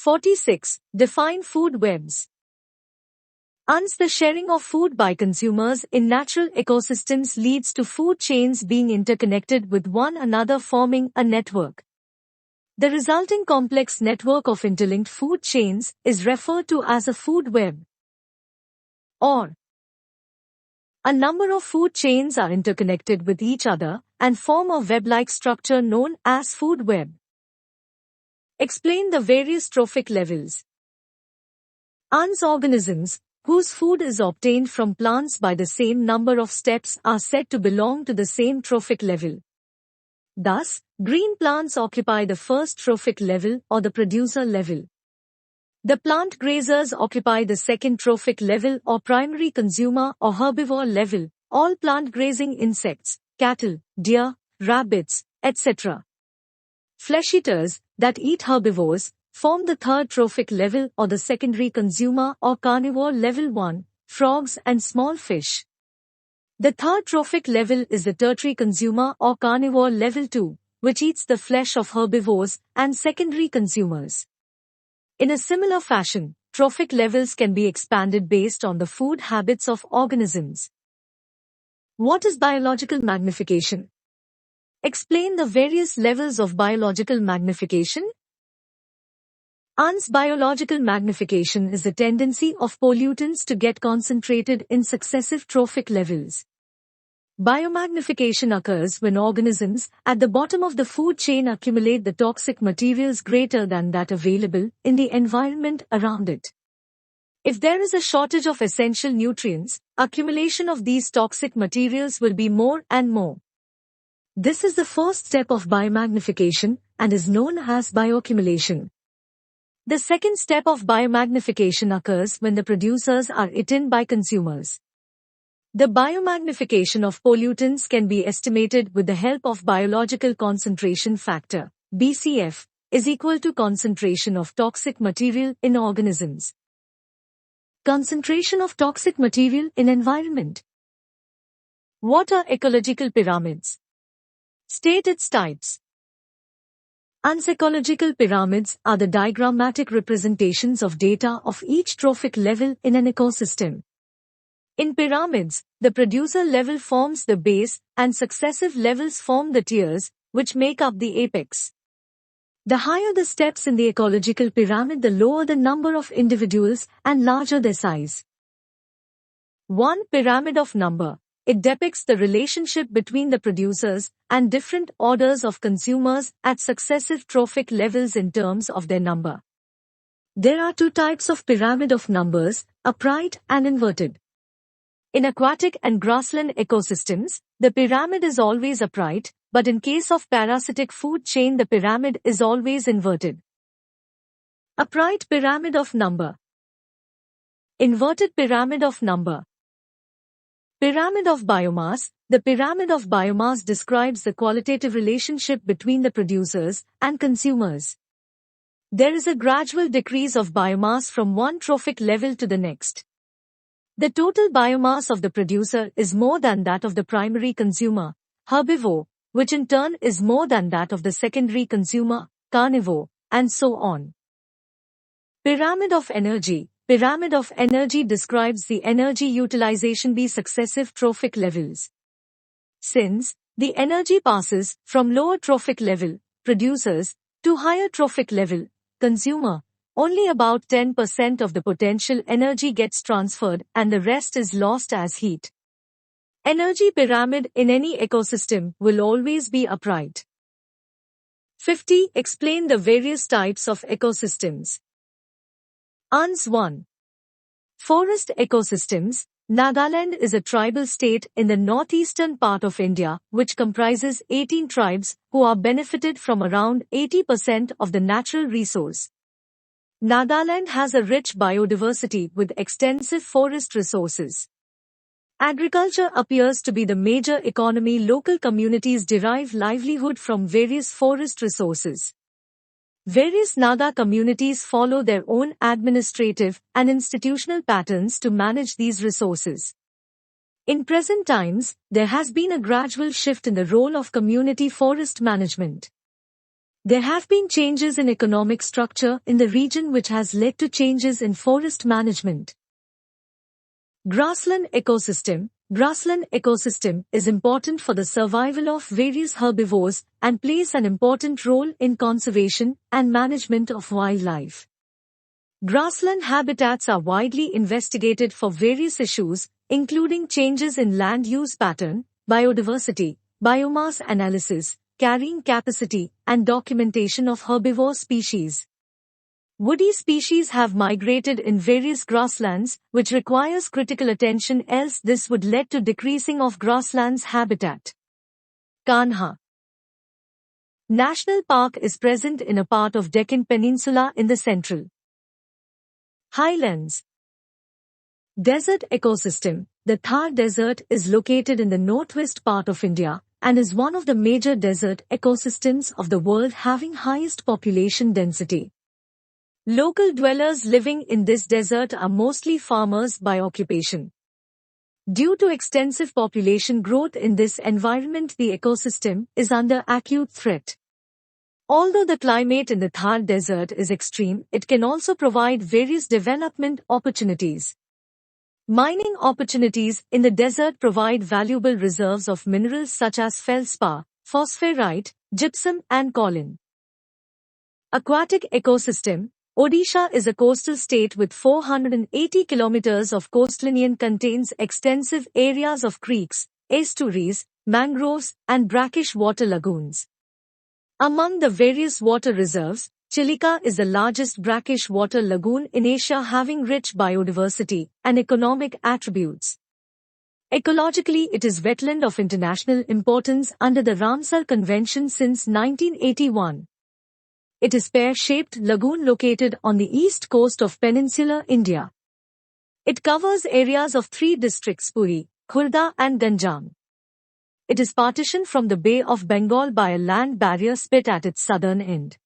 46. Define food webs. The sharing of food by consumers in natural ecosystems leads to food chains being interconnected with one another, forming a network. The resulting complex network of interlinked food chains is referred to as a food web. Or, a number of food chains are interconnected with each other and form a web-like structure known as food web. Explain the various trophic levels. Organisms whose food is obtained from plants by the same number of steps are said to belong to the same trophic level. Thus, green plants occupy the first trophic level or the producer level. The plant grazers occupy the second trophic level or primary consumer or herbivore level. All plant grazing insects, cattle, deer, rabbits, etc. Flesh eaters that eat herbivores form the third trophic level or the secondary consumer or carnivore level 1, frogs and small fish. The third trophic level is the tertiary consumer or carnivore level 2, which eats the flesh of herbivores and secondary consumers. In a similar fashion, trophic levels can be expanded based on the food habits of organisms. What is biological magnification? Explain the various levels of biological magnification. Biological magnification is the tendency of pollutants to get concentrated in successive trophic levels. Biomagnification occurs when organisms at the bottom of the food chain accumulate the toxic materials greater than that available in the environment around it. If there is a shortage of essential nutrients, accumulation of these toxic materials will be more and more. This is the first step of biomagnification and is known as bioaccumulation. The second step of biomagnification occurs when the producers are eaten by consumers. The biomagnification of pollutants can be estimated with the help of biological concentration factor, BCF, is equal to concentration of toxic material in organisms. Concentration of toxic material in environment. What are ecological pyramids? State its types. Ecological pyramids are the diagrammatic representations of data of each trophic level in an ecosystem. In pyramids, the producer level forms the base and successive levels form the tiers, which make up the apex. The higher the steps in the ecological pyramid, the lower the number of individuals and larger their size. 1. Pyramid of number. It depicts the relationship between the producers and different orders of consumers at successive trophic levels in terms of their number. There are two types of pyramid of numbers, upright and inverted. In aquatic and grassland ecosystems, the pyramid is always upright, but in case of parasitic food chain, the pyramid is always inverted. Upright pyramid of number. Inverted pyramid of number. Pyramid of biomass. The pyramid of biomass describes the qualitative relationship between the producers and consumers. There is a gradual decrease of biomass from one trophic level to the next. The total biomass of the producer is more than that of the primary consumer, herbivore, which in turn is more than that of the secondary consumer, carnivore, and so on. Pyramid of energy. Pyramid of energy describes the energy utilization by successive trophic levels. Since the energy passes from lower trophic level, producers, to higher trophic level, consumer, only about 10% of the potential energy gets transferred and the rest is lost as heat. Energy pyramid in any ecosystem will always be upright. 50. Explain the various types of ecosystems. 1. Forest ecosystems. Nagaland is a tribal state in the northeastern part of India, which comprises 18 tribes who are benefited from around 80% of the natural resource. Nagaland has a rich biodiversity with extensive forest resources. Agriculture appears to be the major economy. Local communities derive livelihood from various forest resources. Various Naga communities follow their own administrative and institutional patterns to manage these resources. In present times, there has been a gradual shift in the role of community forest management. There have been changes in economic structure in the region which has led to changes in forest management. Grassland ecosystem. Grassland ecosystem is important for the survival of various herbivores and plays an important role in conservation and management of wildlife. Grassland habitats are widely investigated for various issues, including changes in land use pattern, biodiversity, biomass analysis, carrying capacity, and documentation of herbivore species. Woody species have migrated in various grasslands, which requires critical attention, else this would lead to decreasing of grasslands habitat. Kanha National Park is present in a part of Deccan Peninsula in the central highlands. Desert ecosystem. The Thar Desert is located in the northwest part of India and is one of the major desert ecosystems of the world, having highest population density. Local dwellers living in this desert are mostly farmers by occupation. Due to extensive population growth in this environment, the ecosystem is under acute threat. Although the climate in the Thar Desert is extreme, it can also provide various development opportunities. Mining opportunities in the desert provide valuable reserves of minerals such as feldspar, phosphorite, gypsum, and kaolin. Aquatic ecosystem. Odisha is a coastal state with 480 kilometers of coastline, contains extensive areas of creeks, estuaries, mangroves, and brackish water lagoons. Among the various water reserves, Chilika is the largest brackish water lagoon in Asia, having rich biodiversity and economic attributes. Ecologically, it is wetland of international importance under the Ramsar Convention since 1981. It is pear-shaped lagoon located on the east coast of peninsular India. It covers areas of 3 districts: Puri, Khurda and Ganjam. It is partitioned from the Bay of Bengal by a land barrier spit at its southern end.